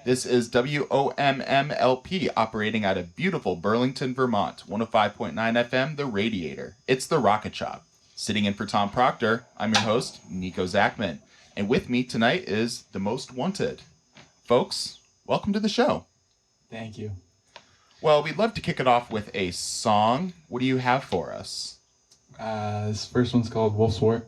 This is WOMMLP operating out of beautiful Burlington, Vermont, 105.9 FM, The Radiator. It's the Rocket Shop. Sitting in for Tom Proctor, I'm your host, Nico Zackman. And with me tonight is the Most Wanted. Folks, welcome to the show. Thank you. Well, we'd love to kick it off with a song. What do you have for us? This first one's called Wolfswart.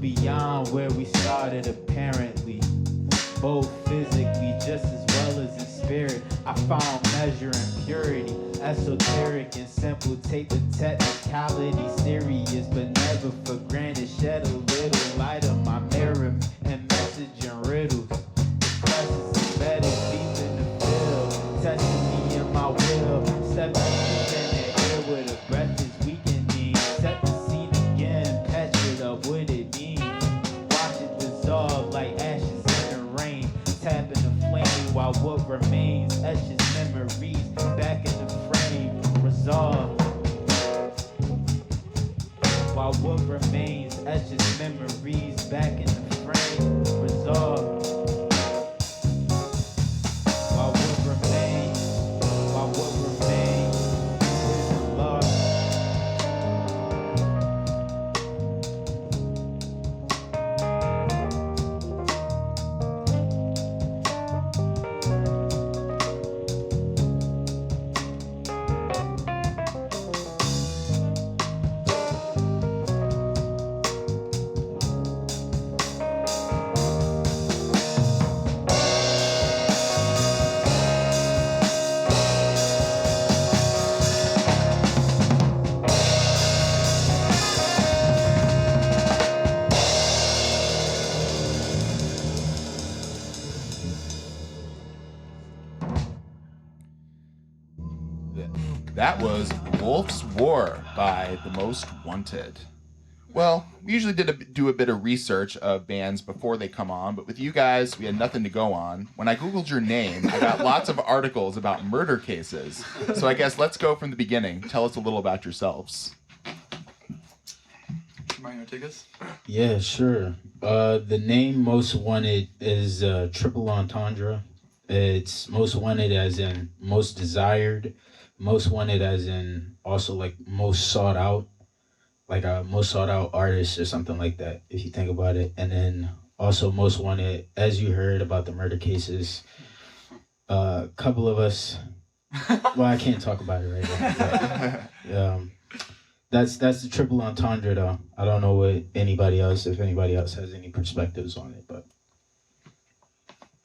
Beyond where we started, apparently, both physically just as well as in spirit. I found measure and purity, esoteric and simple. Take the technicality serious, but never for granted. Shed a little light on my mirror and message and riddles. Expressions embedded deep in the field, testing me in my will. Stepping deep in the air with a breath is weakening. Set the scene again, patch it up with it. Dissolve like ashes in the rain, tapping the flame while what remains etches memories back in the frame. Resolve while what remains etches memories back in the frame. Resolve while what remains isn't lost. That was Wolf's War by The Most Wanted. Well, we usually do a bit of research of bands before they come on, but with you guys, we had nothing to go on. When I Googled your name, I got lots of articles about murder cases. So I guess let's go from the beginning. Tell us a little about yourselves. Mario, take us? Yeah, sure. The name Most Wanted is triple entendre. It's Most Wanted as in most desired, Most Wanted as in also like most sought out, like a most sought out artist or something like that, if you think about it. And then also Most Wanted, as you heard about the murder cases, a couple of us, well, I can't talk about it right now, but, that's the triple entendre though. I don't know what if anybody else has any perspectives on it, but.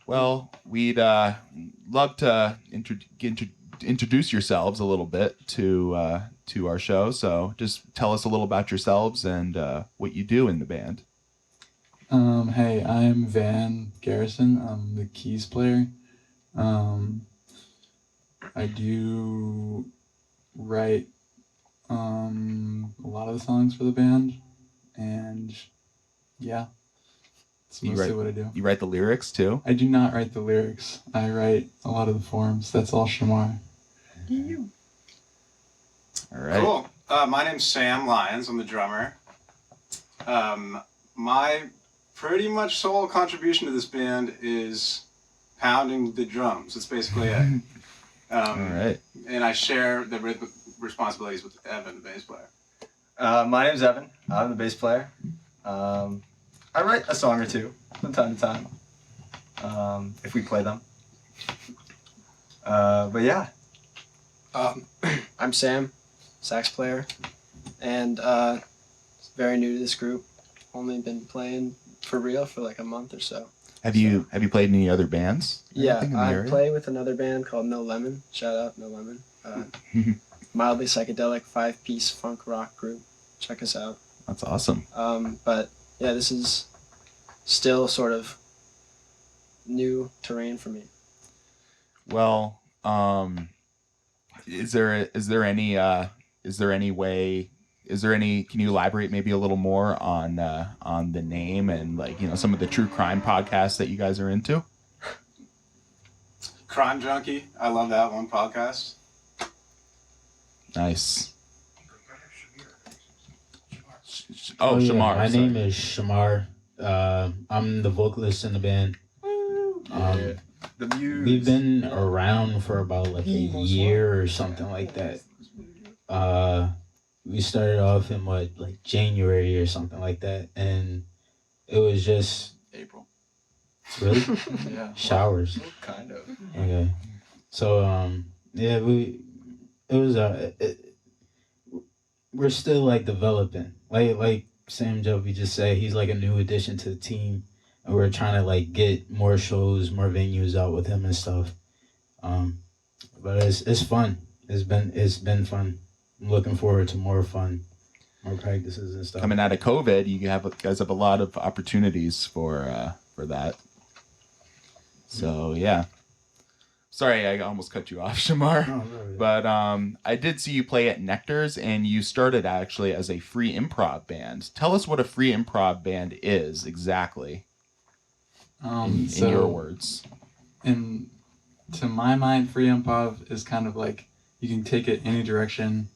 Well, we'd love to introduce yourselves a little bit to our show. So just tell us a little about yourselves and what you do in the band. Hey, I'm Garrison. I'm the keys player. I do write a lot of the songs for the band, and yeah, that's mostly what I do. You write the lyrics too? I do not write the lyrics. I write a lot of the forms. That's all Shemar. All right. Cool. My name's Sam Lyons. I'm the drummer. My pretty much sole contribution to this band is pounding the drums. That's basically it. All right. And I share the rhythmic responsibilities with Evan, the bass player. My name's Evan. I'm the bass player. I write a song or two from time to time, if we play them. But yeah. I'm Sam, sax player, and very new to this group. Only been playing for real for like a month or so. Have you played in any other bands? Yeah, I play with another band called No Lemon. Shout out No Lemon. Mildly psychedelic 5-piece funk rock group. Check us out. That's awesome. But yeah, this is still sort of new terrain for me. Well, can you elaborate maybe a little more on the name and like, you know, some of the true crime podcasts that you guys are into? Crime Junkie. I love that one podcast. Nice. Yeah, Shemar. my name is Shemar. I'm the vocalist in the band. The Muse. We've been around for about like a year or something like that. We started off in like January or something like that, and it was just April. really Yeah. showers. Kind of. Okay, so yeah, we're still like developing. Like Sam Gelpi just said, he's like a new addition to the team, and we're trying to like get more shows, more venues out with him and stuff. But it's fun. It's been fun. I'm looking forward to more fun, more practices and stuff. Coming out of COVID, you guys have a lot of opportunities for that. So yeah. Sorry, I almost cut you off, Shemar. Oh, really? But I did see you play at Nectar's, and you started actually as a free improv band. Tell us what a free improv band is exactly. In your words. To my mind, free improv is kind of like you can take it any direction.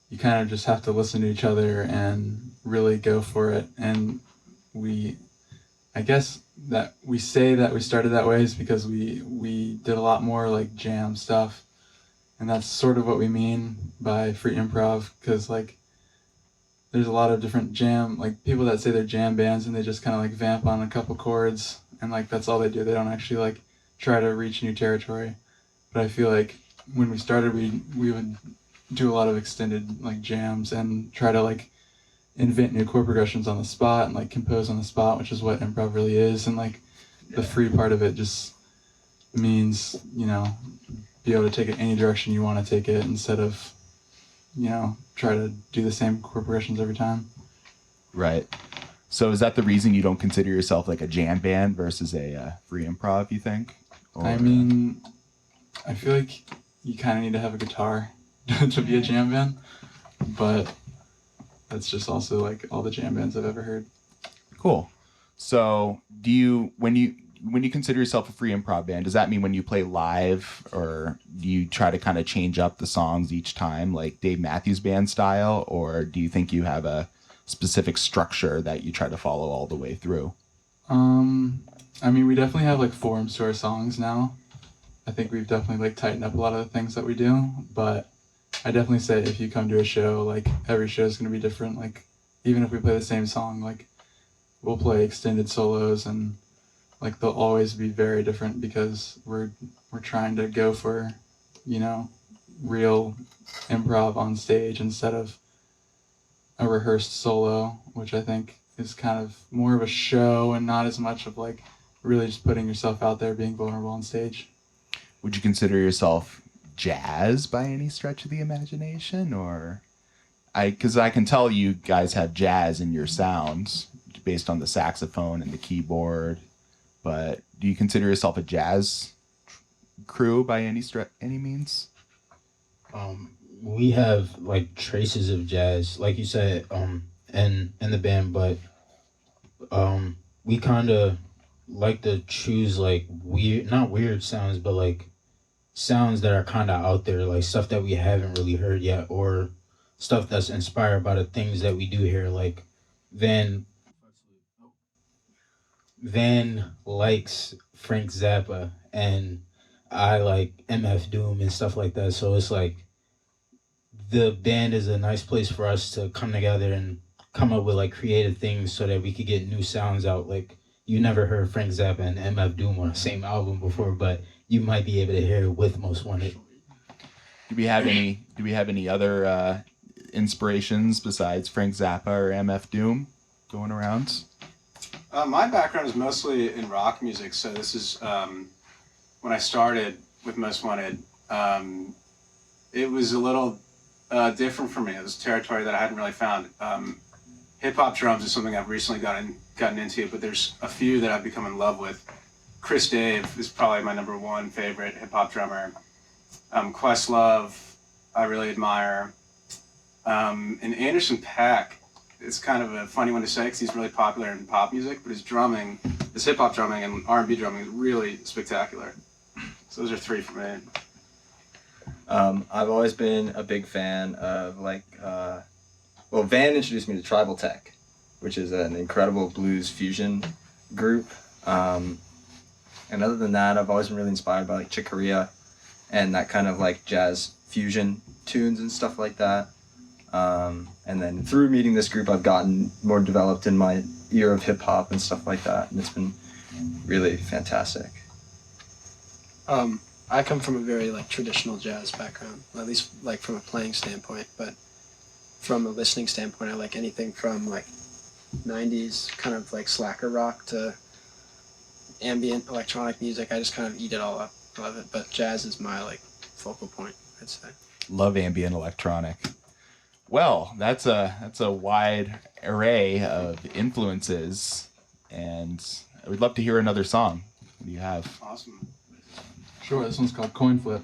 You kind of just have to listen to each other and really go for it. And I guess that we say that we started that way is because we did a lot more like jam stuff. And that's sort of what we mean by free improv, because like there's a lot of different jam, like people that say they're jam bands and they just kind of like vamp on a couple chords and like that's all they do. They don't actually like try to reach new territory. But I feel like when we started, we would do a lot of extended like jams and try to like invent new chord progressions on the spot and like compose on the spot, which is what improv really is. And like the free part of it just means, you know, be able to take it any direction you want to take it instead of, you know, try to do the same chord progressions every time. Right. So is that the reason you don't consider yourself like a jam band versus a free improv, you think? Or, I mean, I feel like you kind of need to have a guitar to be a jam band, but that's just also like all the jam bands I've ever heard. Cool. So, do you when you consider yourself a free improv band, does that mean when you play live, or do you try to kind of change up the songs each time, like Dave Matthews Band style, or do you think you have a specific structure that you try to follow all the way through? I mean, we definitely have like forms to our songs now. I think we've definitely like tightened up a lot of the things that we do, but I definitely say if you come to a show, like every show is going to be different. Like even if we play the same song, like we'll play extended solos, and like they'll always be very different because we're trying to go for, you know, real improv on stage instead of a rehearsed solo, which I think is kind of more of a show and not as much of like really just putting yourself out there, being vulnerable on stage. Would you consider yourself jazz by any stretch of the imagination, or because I can tell you guys have jazz in your sounds based on the saxophone and the keyboard, but do you consider yourself a jazz crew by any means? We have like traces of jazz, like you said, in the band, but we kind of like to choose like not weird sounds, but like sounds that are kind of out there, like stuff that we haven't really heard yet, or stuff that's inspired by the things that we do here. Like Van likes Frank Zappa, and I like MF Doom and stuff like that. So it's like the band is a nice place for us to come together and come up with like creative things so that we could get new sounds out. Like you never heard Frank Zappa and MF Doom on the same album before, but you might be able to hear it with Most Wanted. Do we have any other inspirations besides Frank Zappa or MF Doom going around? My background is mostly in rock music, so this is when I started with Most Wanted. It was a little different for me. It was territory that I hadn't really found. Hip hop drums is something I've recently gotten into, but there's a few that I've become in love with. Chris Dave is probably my number one favorite hip hop drummer. Questlove, I really admire. And Anderson .Paak, it's kind of a funny one to say because he's really popular in pop music, but his drumming, his hip hop drumming and R&B drumming is really spectacular. So those are three for me. I've always been a big fan of Van introduced me to Tribal Tech, which is an incredible blues fusion group. And other than that, I've always been really inspired by like Chick Corea and that kind of like jazz fusion tunes and stuff like that. And then through meeting this group, I've gotten more developed in my ear of hip hop and stuff like that, and it's been really fantastic. I come from a very like traditional jazz background, at least like from a playing standpoint, but from a listening standpoint, I like anything from like 90s kind of like slacker rock to ambient electronic music. I just kind of eat it all up. I love it, but jazz is my like focal point, I'd say. Love ambient electronic. Well, that's a wide array of influences, and I would love to hear another song. What do you have? Awesome. Sure, this one's called Coin Flip.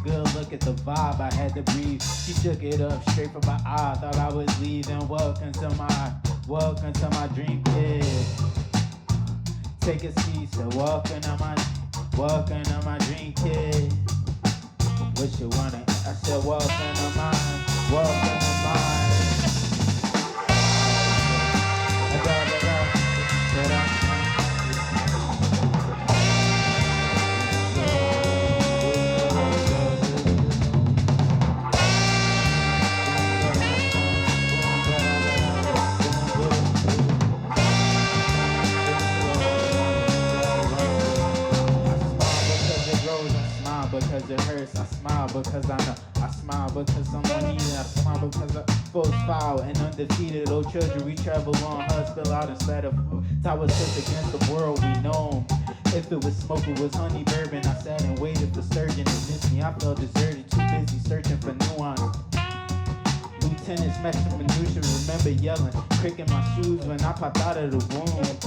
good, look at the vibe, I had to breathe. She shook it up straight from my eye, thought I was leaving. Welcome to my dream kid. Take a seat, so welcome to my dream kid. What you wanna? I said welcome to mine, welcome to mine. Because it hurts, I smile because I know. I smile because I'm uneasy. I smile because I foes foul and undefeated. Oh children, we travel on, hustle out instead of food. Towers pushed against the world we know. If it was smoke, it was honey bourbon. I sat and waited for surgeon to miss me. I felt deserted, too busy searching for nuance. Lieutenants met the minutia, remember yelling, cricking my shoes when I popped out of the womb.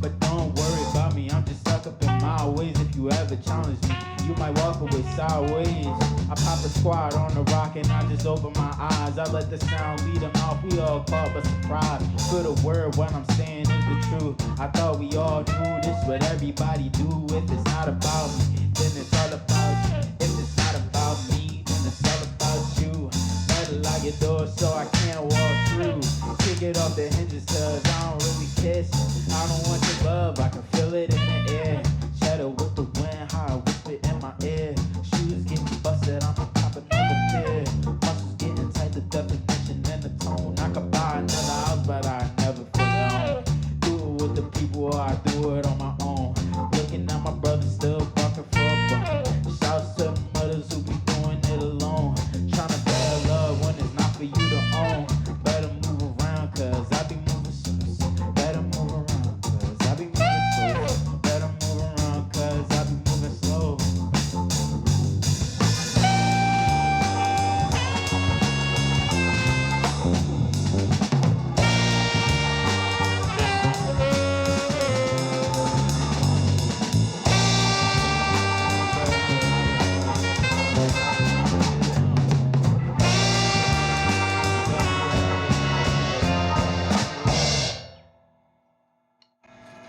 But don't worry about me, I'm just stuck up in my ways. If you ever challenge me, you might walk away sideways. I pop a squad on the rock and I just open my eyes. I let the sound lead them off, we all caught by surprise. For the word, what I'm saying is the truth. I thought we all knew this, what everybody do. If it's not about me, then it's all about you. If it's not about me, then it's all about you. Better lock your door so I can't walk through. Kick it off the hinges cause I don't really kiss. I don't want your love, I can feel it in the air. Shadow with the wind, how I whisper in my ear. Shoes getting busted, I'm on top of another pair. Muscles getting tight, the definition and the tone. I could buy another house, but I never feel at home. Do it with the people or I do it on my own. Looking at my brother still barking for a bone. Shouts to the mothers who be doing it alone. Trying to bear love when it's not for you to own. Better move around cause I be moving slow. Better move around cause I be moving slow. Better move around cause I be moving slow.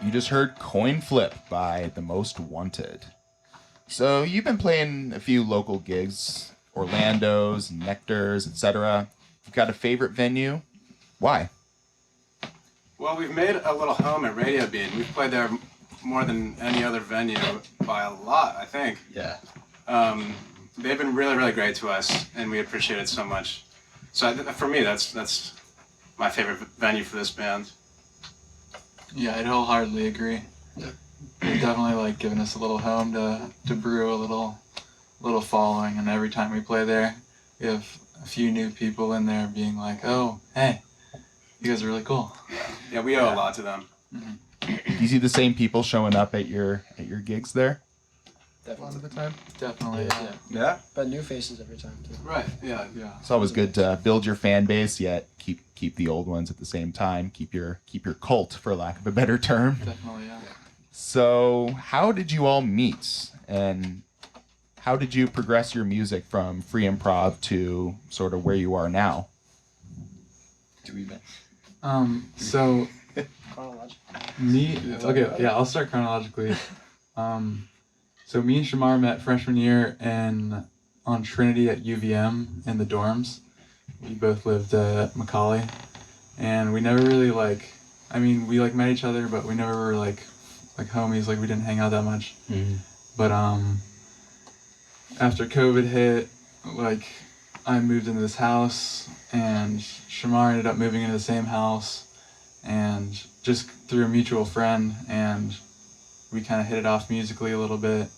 You just heard Coin Flip by The Most Wanted. So you've been playing a few local gigs, Orlando's, Nectar's, etc. You've got a favorite venue? Why? Well, we've made a little home at Radio Bean. We've played there more than any other venue by a lot, I think. Yeah. They've been really, really great to us, and we appreciate it so much. So for me, that's my favorite venue for this band. Yeah, I'd wholeheartedly agree. Yeah. They've definitely like given us a little home to brew a little following, and every time we play there, we have a few new people in there being like, "Oh, hey, you guys are really cool." Yeah, we owe a lot to them. Do you see the same people showing up at your gigs there? A lot Definitely. of the time. Definitely. Yeah. Yeah. But new faces every time too. Right, yeah. Yeah. It's always good to build your fan base, yet keep the old ones at the same time. Keep your cult, for lack of a better term. Definitely. Yeah. So, how did you all meet, and how did you progress your music from free improv to sort of where you are now? Do we met? So Chronologically. okay, yeah, I'll start chronologically. So me and Shemar met freshman year on Trinity at UVM in the dorms. We both lived at Macaulay, and we never really we met each other, but we never were like homies. Like we didn't hang out that much. Mm-hmm. But after COVID hit, I moved into this house, and Shemar ended up moving into the same house, and just through a mutual friend, and we kind of hit it off musically a little bit.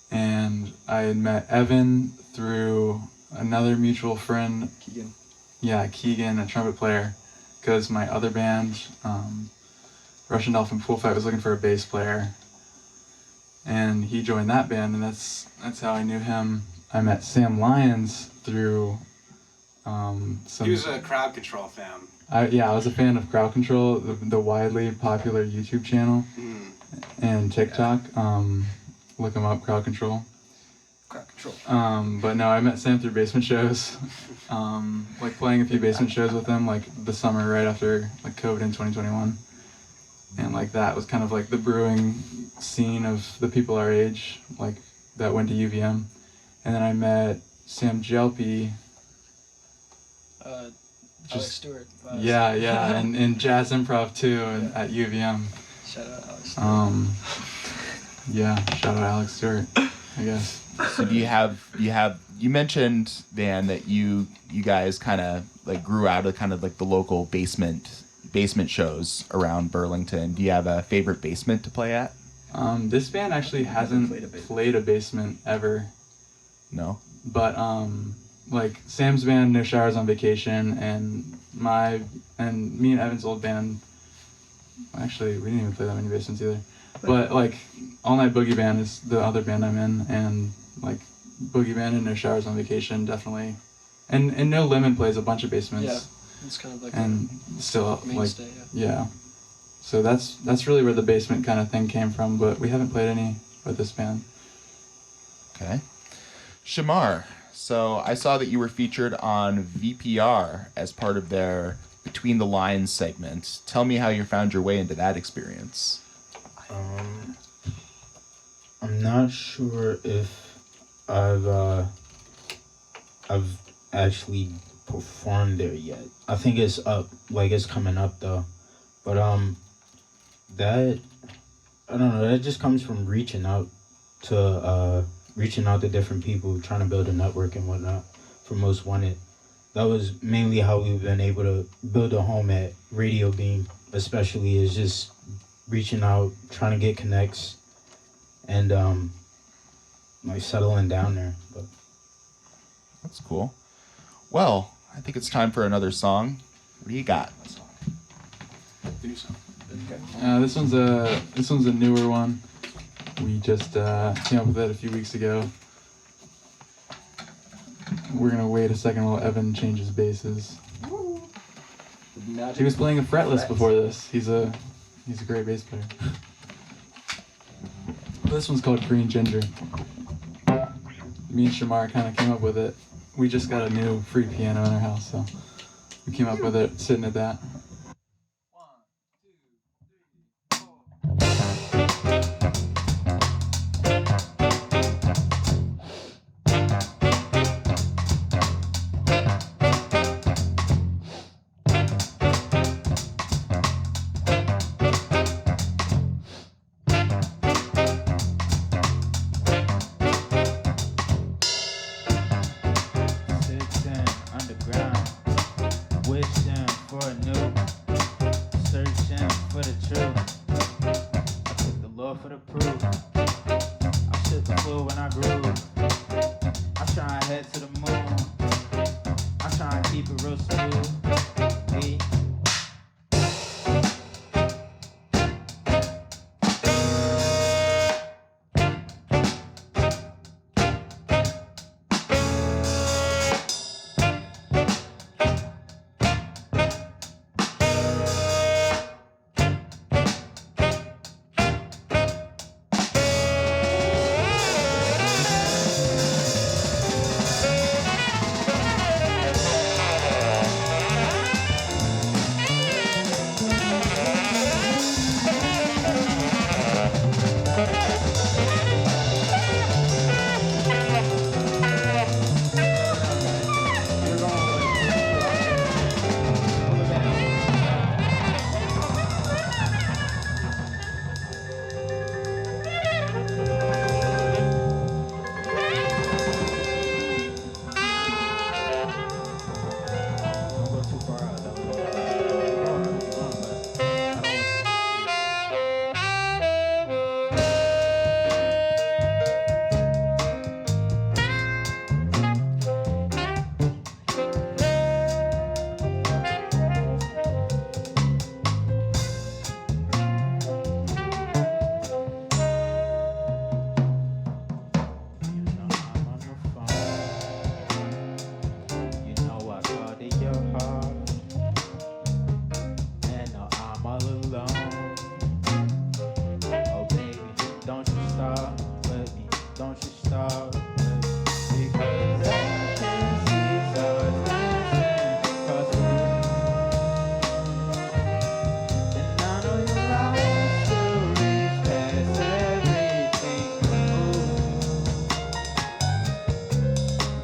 And I had met Evan through another mutual friend. Keegan. Yeah, Keegan, a trumpet player, because my other band, Russian Dolphin Pool Fight, was looking for a bass player. And he joined that band, and that's how I knew him. I met Sam Lyons through He was a Crowd Control fan. I was a fan of Crowd Control, the widely popular YouTube channel and TikTok. Look them up, Crowd Control. Crowd control. But no, I met Sam through basement shows. Like playing a few basement shows with him, like the summer right after like COVID in 2021. And like that was kind of like the brewing scene of the people our age, like that went to UVM. And then I met Sam Gelpi. Alex Stewart. Yeah, and jazz improv too, and at UVM. Shout out Alex Stewart. Yeah, shout out Alex Stewart, I guess. So you mentioned, Van, that you guys kind of like grew out of kind of like the local basement shows around Burlington. Do you have a favorite basement to play at? This band actually hasn't played a basement ever. No. But like Sam's band, No Showers on Vacation, and me and Evan's old band. Actually, we didn't even play that many basements either. But like All Night Boogie Band is the other band I'm in, and like Boogie Band and No Showers on Vacation definitely, and No Lemon plays a bunch of basements. Yeah, it's kind of like and still mainstay, like yeah. So that's really where the basement kind of thing came from. But we haven't played any with this band. Okay. Shemar, so I saw that you were featured on VPR as part of their Between the Lines segment. Tell me how you found your way into that experience. I'm not sure if I've actually performed there yet. I think it's up, like it's coming up though. But that, I don't know, that just comes from reaching out to different people, trying to build a network and whatnot for Most Wanted. That was mainly how we've been able to build a home at Radio Beam, especially, is just reaching out, trying to get connects, and like settling down there. But That's cool. Well, I think it's time for another song. What do you got? This one's a newer one. We just came up with it a few weeks ago. We're gonna wait a second while Evan changes basses. He was playing a fretless before this. He's a great bass player. This one's called Green Ginger. Me and Shemar kind of came up with it. We just got a new free piano in our house, so we came up with it sitting at that.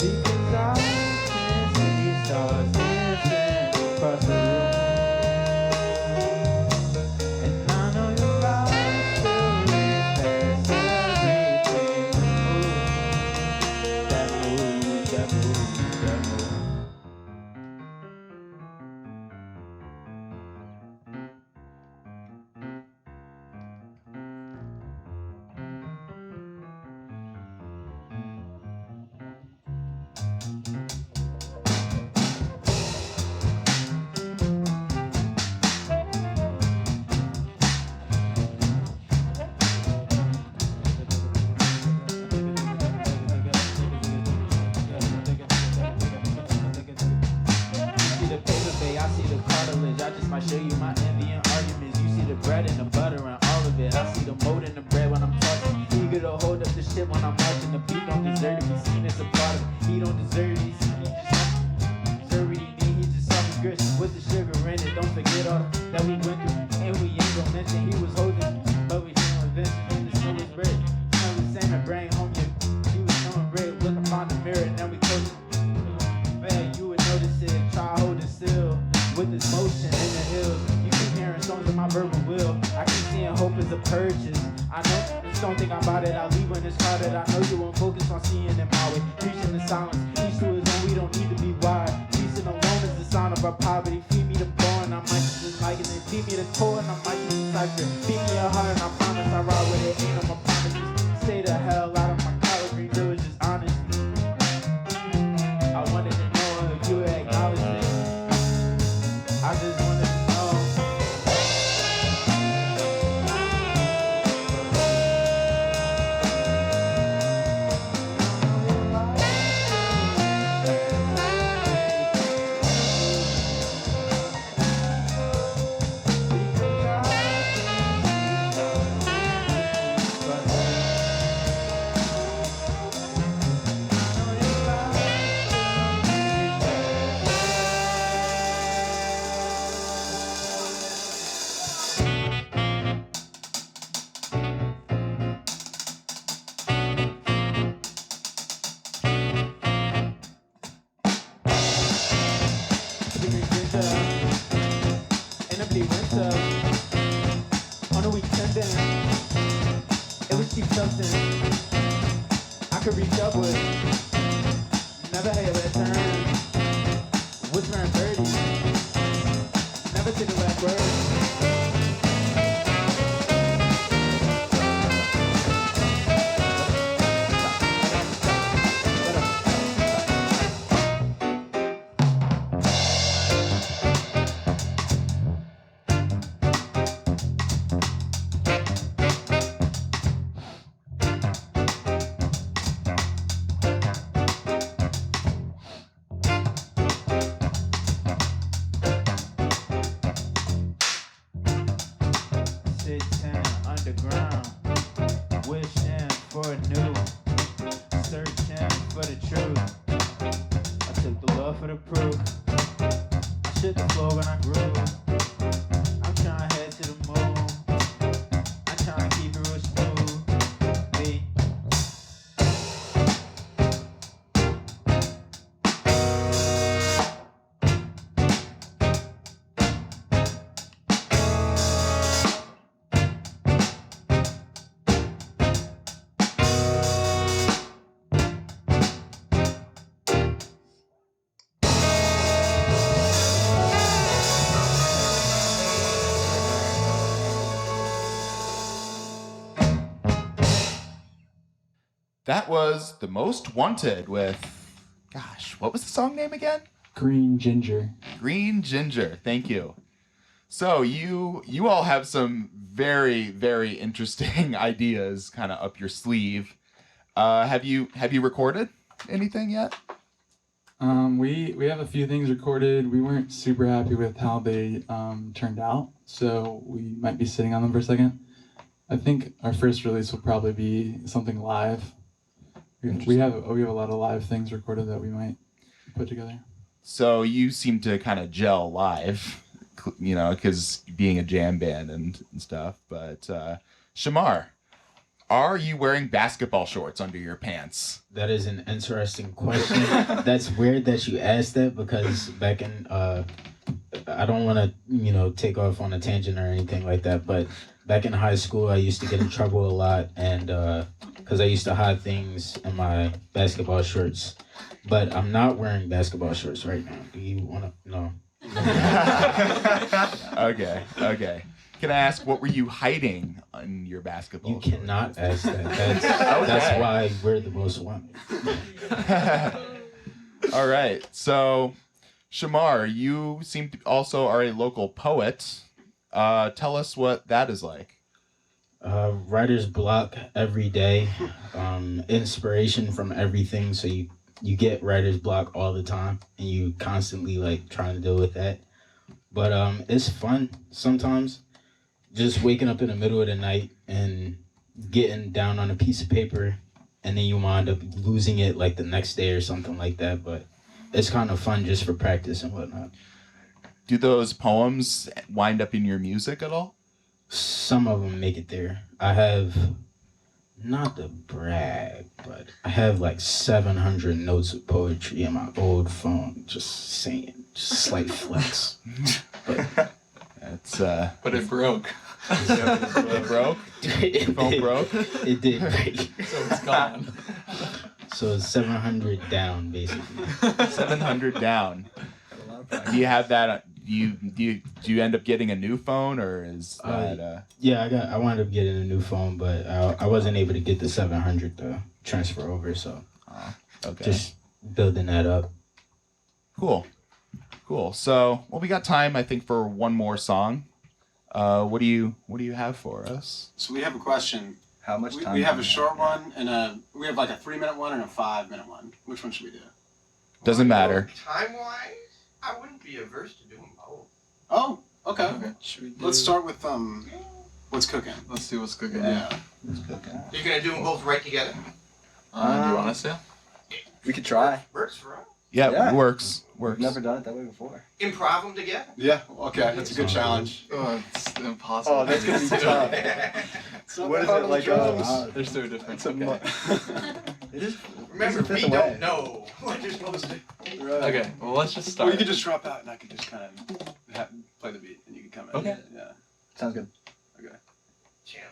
Because I can see stars dancing across the room. And I know your eyes still reach past everything that moves, that moves, that moves. Show you my envy and arguments. You see the bread and the butter and all of it. I see the mold in the bread when I'm talking. Eager to hold up the shit when I'm marching. The beat don't deserve to be seen as a part of it. He don't deserve to be seen. He just deserve what he need. He just soft and grits with the sugar in it. Don't forget all that we went through. And we ain't gonna mention he was holding, but we didn't invent it. And the snow was bread. Smell the same and brain home. He was snowing bread. Look upon the mirror and then we close it. Man, you would notice it. Try holding still. With this motion in the hills, you keep hearing songs of my verbal will. I keep seeing hope as a purchase. I know, just don't think about it. I leave when it's crowded. I know you won't focus on seeing it my way. Preaching the silence, each to his own. We don't need to be wide. Peace alone is the sign of our poverty. Feed me the poor and I might just like it. Feed me the core and I might just decipher it. Feed me a heart and I promise I ride with it. Ain't no more promises. Stay the hell out of my collard green village is honest. I wanted to know if you would acknowledge it. I just wanted to know. On a weekend it was cheap something I could reach up with. Never had a return. Whispering birdies. Never took a last word. That was The Most Wanted with, gosh, what was the song name again? Green Ginger. Green Ginger. Thank you. So you all have some very, very interesting ideas kind of up your sleeve. Have you recorded anything yet? We have a few things recorded. We weren't super happy with how they turned out, so we might be sitting on them for a second. I think our first release will probably be something live. We have a lot of live things recorded that we might put together. So you seem to kind of gel live, because being a jam band and stuff. But Shemar, Are you wearing basketball shorts under your pants? That is an interesting question. That's weird that you asked that because back in I don't want to take off on a tangent or anything like that, but back in high school I used to get in trouble a lot, and because I used to hide things in my basketball shorts. But I'm not wearing basketball shorts right now. Do you want to? No. Okay. Can I ask, what were you hiding in your basketball You shorts? cannot ask that. That's why we're the most wanted. All right. So, Shemar, you seem to also are a local poet. Tell us what that is like. Writer's block every day. Inspiration from everything. So you get writer's block all the time, and you constantly like trying to deal with that. But it's fun sometimes. Just waking up in the middle of the night and getting down on a piece of paper, and then you wind up losing it like the next day or something like that. But it's kind of fun just for practice and whatnot. Do those poems wind up in your music at all? Some of them make it there. I have, not to brag, but I have like 700 notes of poetry in my old phone. Just saying, just slight flex. But That's But it broke. it broke. it Phone broke? It did break. So it's gone. So it's 700 down, basically. 700 down. Do you have that? Do you end up getting a new phone, or is that? Yeah, I wound up getting a new phone, but I wasn't able to get the 700 to transfer over, so Okay. just building that up. Cool. So, we got time, I think, for one more song. What do you have for us? So we have a question. How much time? We have a do short one and we have like a 3-minute one and a 5-minute one. Which one should we do? Doesn't matter. Time-wise, I wouldn't be averse to doing both. Oh, okay. Should we do... Let's start with what's cooking. Let's see what's cooking. Yeah. You're gonna do them both right together? Do you want us to? We could try. Works for us. Yeah, Yeah. Works. We've never done it that way before. Improv them together? Yeah. Okay. That's a good challenge. Oh, it's impossible. Oh, that's gonna be tough. It's not What that is hard it on like? drums. They're so different. It's a Okay. It is. Remember, it's a we fifth don't away. know what you're supposed to do. Right. Okay, well, let's just Or start. you could just drop out and I could just kind of play the beat and you could come in. Okay. Yeah. Sounds good. Okay. Jam.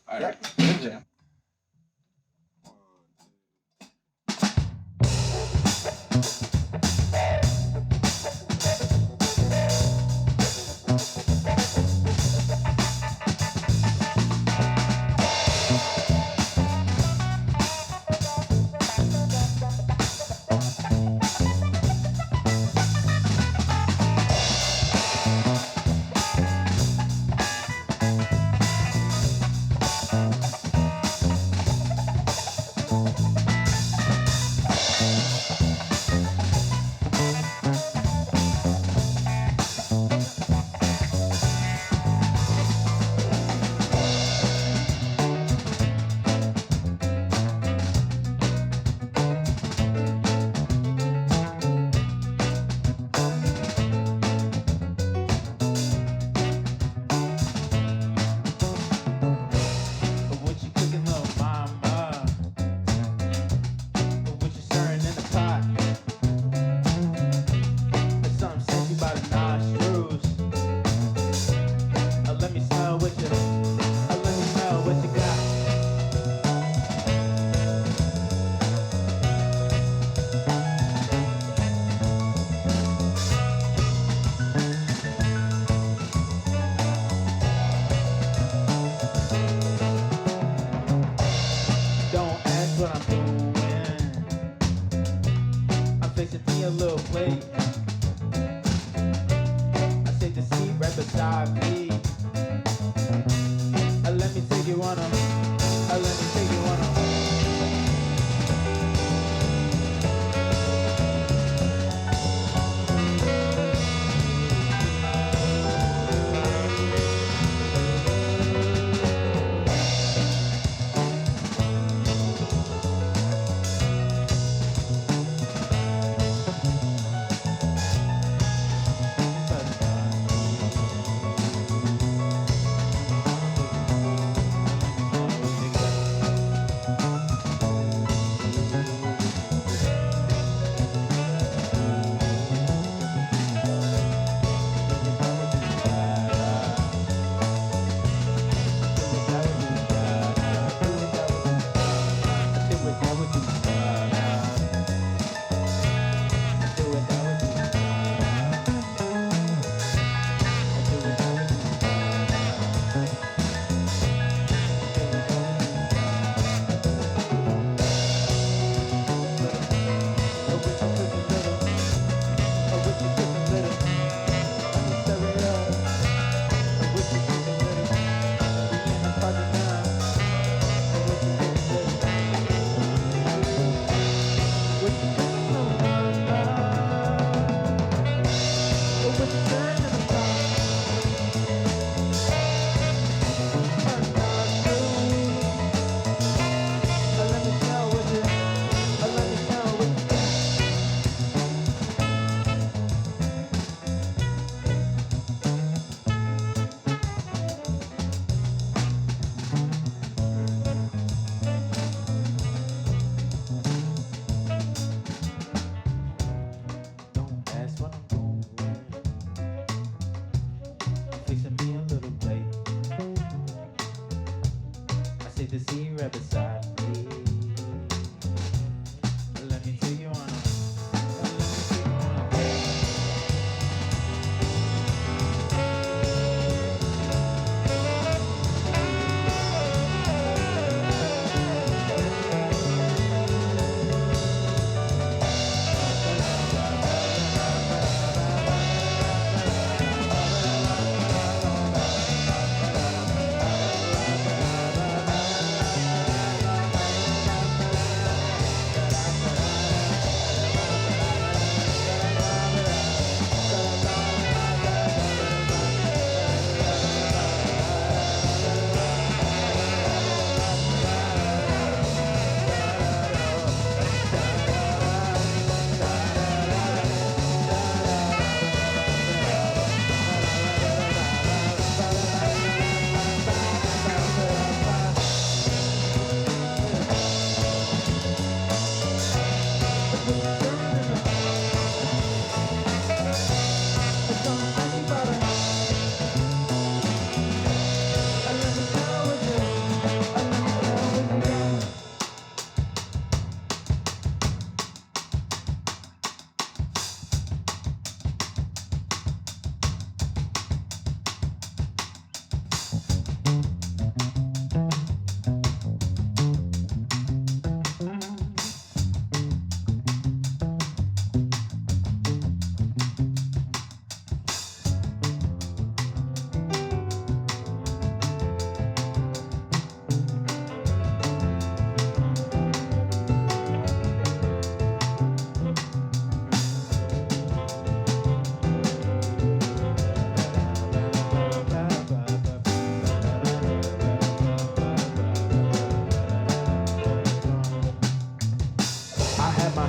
All right. Yeah. Jam. What you cooking, little mama? What you stirring in the pot? There's something sexy about the nostrils. Let me smell what you got. Don't ask what I'm doing. I'm fixing me a little plate. I take the seat right beside me. Let me take you on a. Let me take you on a. wanted to see you right beside me. Let me take you on a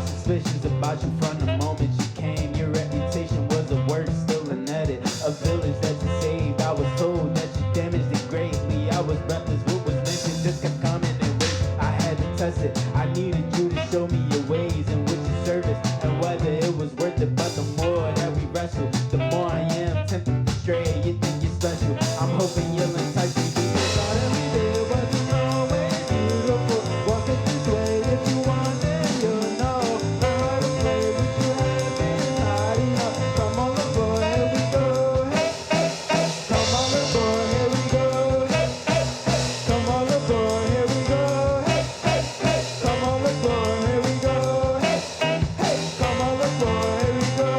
suspicions about you from the moment you came. Your reputation was a word still in edit. A village that you saved. I was told that you damaged it greatly. I was breathless. What was mentioned just kept coming and wait. I had to test it. I needed you to show me your ways and which is service and whether it was worth it. But the more that we wrestle, the more I am tempted to stray. You think you're special. I'm hoping you'll entice me. Because all that we did wasn't always beautiful. Walking this way if you want it, you'll know. How to play what you have been hiding up. Come on, little boy, here we go. Hey, hey, hey. Come on, little boy, here we go. Hey, hey, hey. Come on, little boy, here we go. Hey, hey, hey. Come on, little boy, here we go. Hey, hey, hey. Come on, little boy, here we go.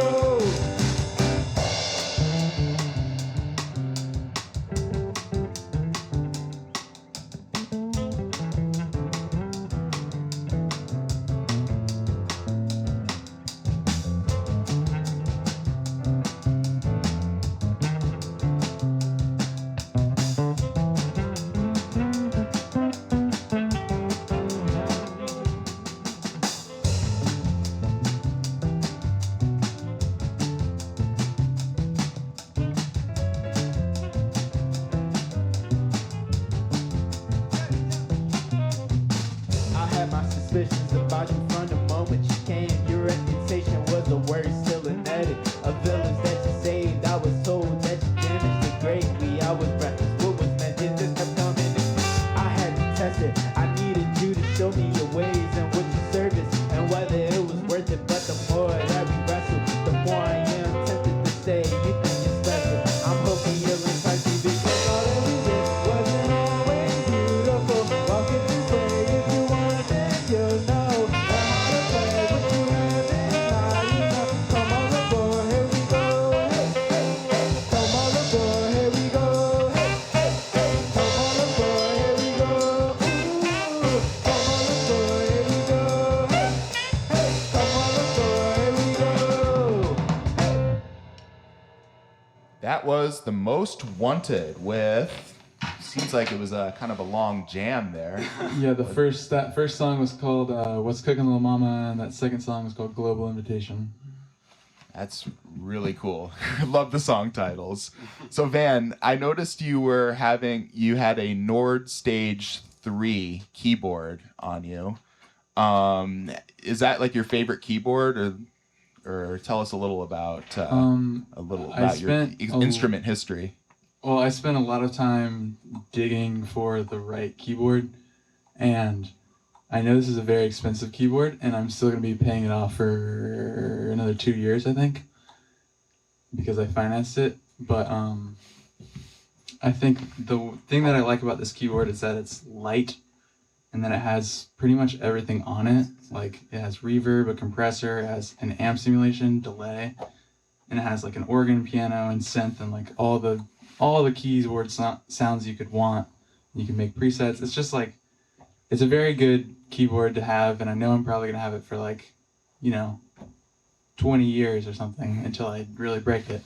I had my suspicions about you from the moment you came. Your reputation was a word still in edit. A village that you saved. I was told that you damaged it greatly. I was breathless. What was meant, it just kept coming. And I had to test it. I needed you to show me your ways and what your service and whether it was worth it. But the more that we wrestle, the more I am tempted to say you think you're special. I'm hoping you'll entice me because all that we did wasn't always beautiful. Walking this way if you want it, you'll know. How to play what you have been hiding up. Come on, little boy, here we go. Hey, hey, hey. Come on, little boy, here we go. Hey, hey, hey. Come on, little boy, here we go. Ooh. Come on, little boy, here we go. Hey, hey. Come on, little boy, here we go. That was The Most Wanted with, seems like it was a kind of a long jam there. Yeah, that first song was called "What's Cooking, Little Mama," and that second song was called "Global Invitation." That's really cool. Love the song titles. So Van, I noticed you had a Nord Stage 3 keyboard on you. Is that like your favorite keyboard, or tell us a little about your instrument history? Well, I spent a lot of time digging for the right keyboard. And I know this is a very expensive keyboard, and I'm still going to be paying it off for another 2 years, I think, because I financed it. But I think the thing that I like about this keyboard is that it's light, and then it has pretty much everything on it. Like, it has reverb, a compressor, it has an amp simulation, delay, and it has like an organ, piano, and synth, and like all the keyboard sounds you could want. You can make presets. It's just like, it's a very good keyboard to have, and I know I'm probably gonna have it for like, 20 years or something until I really break it.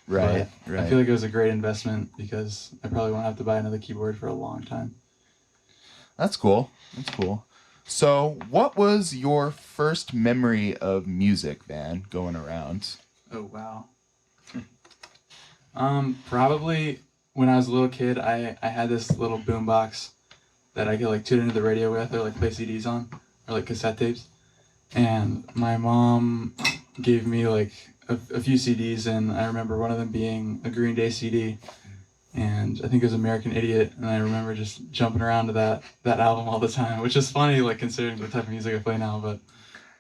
Right. But I feel like it was a great investment because I probably won't have to buy another keyboard for a long time. That's cool. So, what was your first memory of music, Van, going around? Oh, wow. Probably when I was a little kid, I had this little boombox that I could like tune into the radio with, or like play CDs on, or like cassette tapes. And my mom gave me like a few CDs, and I remember one of them being a Green Day CD, and I think it was American Idiot, and I remember just jumping around to that album all the time, which is funny, like considering the type of music I play now. But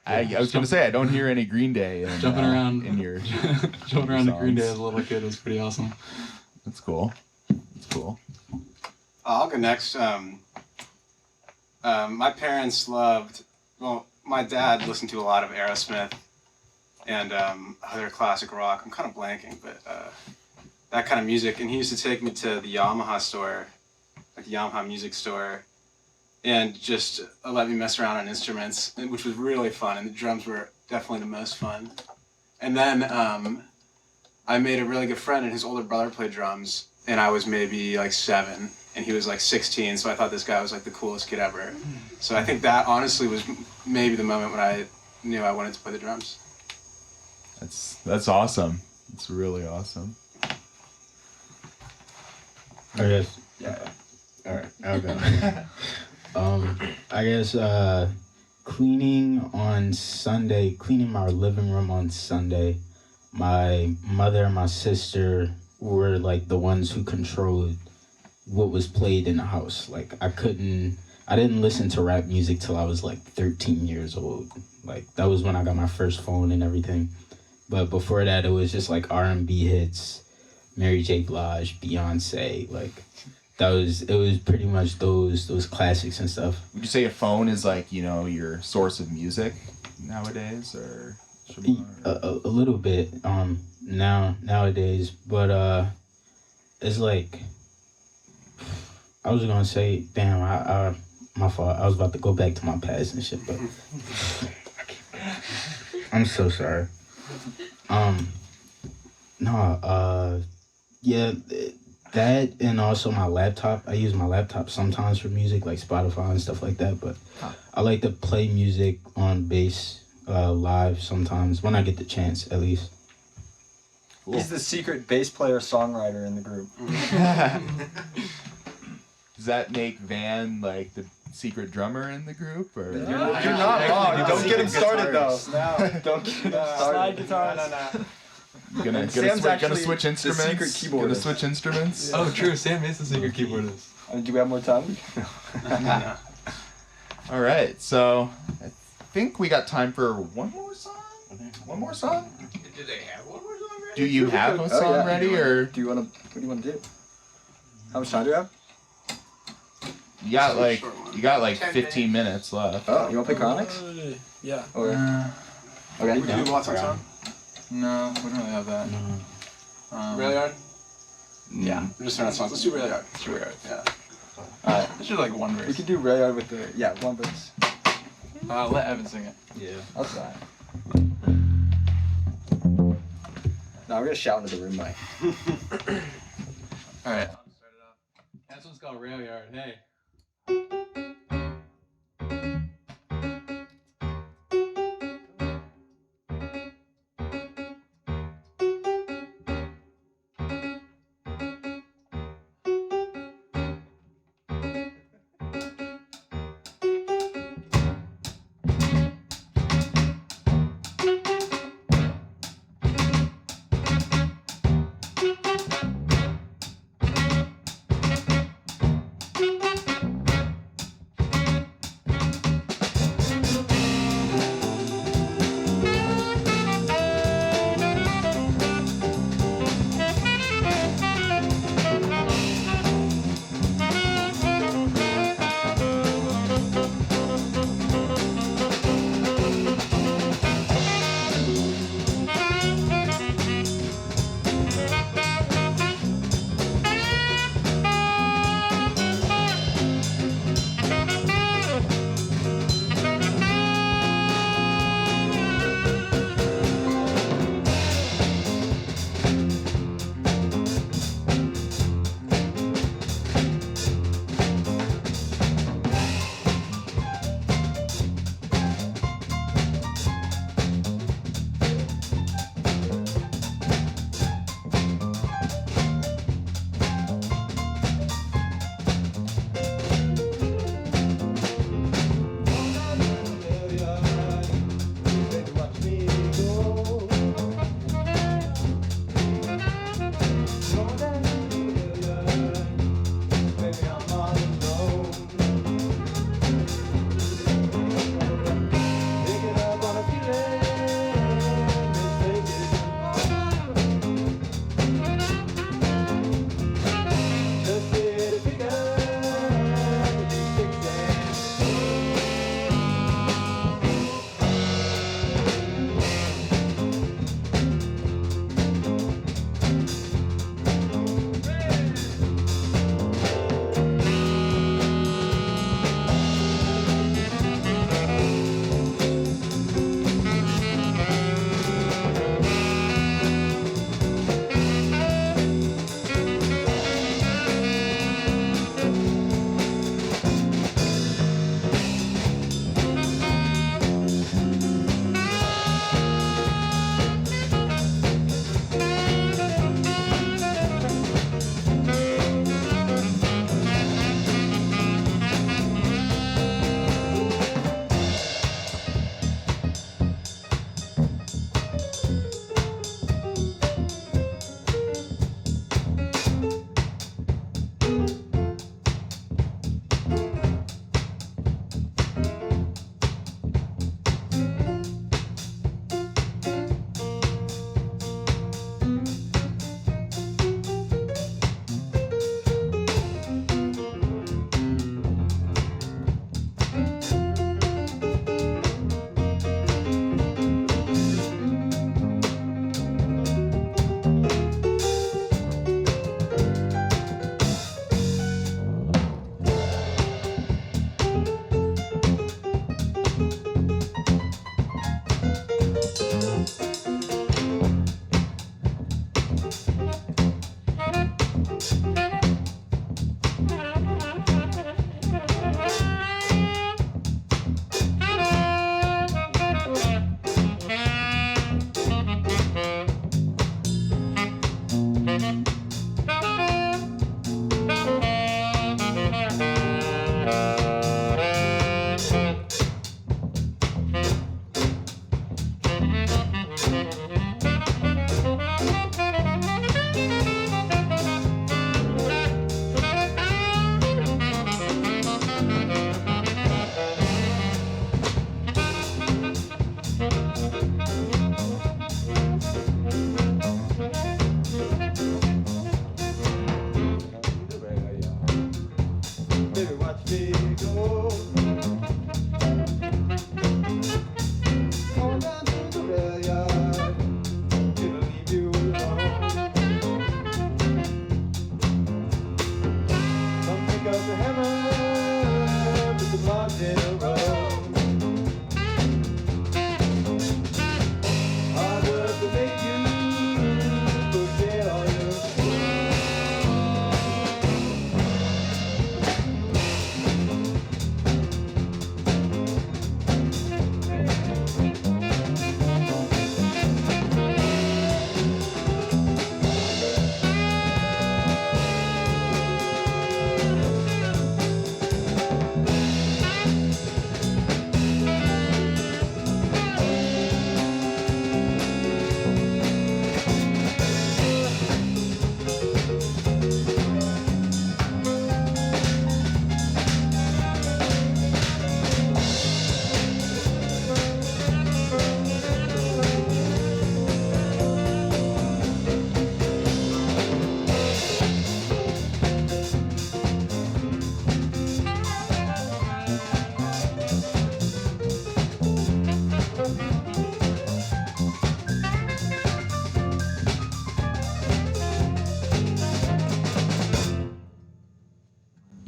I was going to say, I don't hear any Green Day jumping around in your jumping around to Green Day as a little kid was pretty awesome. That's cool. I'll go next. My parents my dad listened to a lot of Aerosmith and other classic rock. I'm kind of blanking, but that kind of music. And he used to take me to the Yamaha store, like the Yamaha music store, and just let me mess around on instruments, which was really fun. And the drums were definitely the most fun. And then I made a really good friend, and his older brother played drums, and I was maybe like 7. And he was like 16, so I thought this guy was like the coolest kid ever. So I think that honestly was maybe the moment when I knew I wanted to play the drums. That's awesome. It's really awesome. I guess. Yeah. All right, I'll go. I guess cleaning my living room on Sunday. My mother and my sister were like the ones who controlled what was played in the house. Like I didn't listen to rap music till I was like 13 years old. Like that was when I got my first phone and everything. But before that, it was just like R&B hits, Mary J. Blige, Beyonce. Like it was pretty much those classics and stuff. Would you say a phone is like, your source of music nowadays, or? A little bit nowadays, but it's like, I was gonna say, damn, I my fault. I was about to go back to my past and shit, but I'm so sorry. Yeah, that, and also my laptop. I use my laptop sometimes for music, like Spotify and stuff like that, but I like to play music on bass live sometimes, when I get the chance, at least. Cool. He's the secret bass player songwriter in the group. Does that make Van like the secret drummer in the group, or? You're not wrong. Don't get him started though. No, don't get him started. Slide guitars. No. Gonna switch instruments. The secret keyboardist. Gonna switch instruments. Oh, true. Sam is the secret keyboardist. Do we have more time? All right, so I think we got time for one more song. One more song? Do they have one more song ready? Do you have a song ready, or what do you want to do? How much time do you have? you got like 15 minutes left? Oh, you want to play Chronics? Yeah. Okay. We can do Watson song. No, we don't really have that. Really hard? Yeah. We're just throwing out songs. Let's do really hard. Yeah. Alright. Let's do like one verse. We can do really hard with one verse. Let Evan sing it. Yeah. I'll try. No, I'm gonna shout into the room, Mike. All right. Start it off. This one's called Rail Yard. Hey.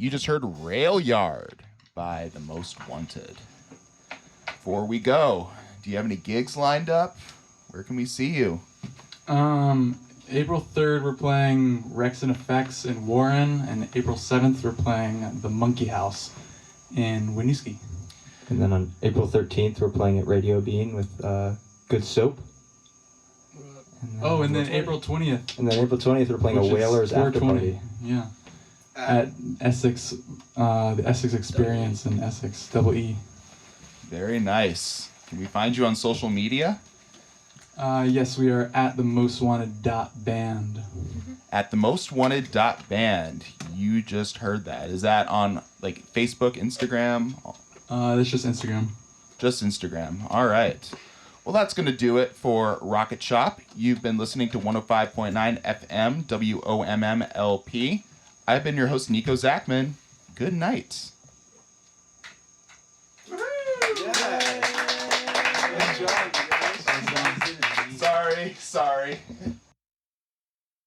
You just heard Rail Yard by The Most Wanted. Before we go, do you have any gigs lined up? Where can we see you? April 3rd, we're playing Rex and Effects in Warren, and April 7th, we're playing the Monkey House in Winooski. And then on April 13th, we're playing at Radio Bean with Good Soap. And then April 20th. And then April 20th, we're playing a Whalers after party. Yeah. At Essex, the Essex Experience in Essex, Double E. Very nice. Can we find you on social media? Yes, we are at themostwanted.band. At themostwanted.band. You just heard that. Is that on like Facebook, Instagram? That's just Instagram. Just Instagram. All right. Well, that's going to do it for Rocket Shop. You've been listening to 105.9 FM WOMMLP. I've been your host, Nico Zackman. Good night. Sorry.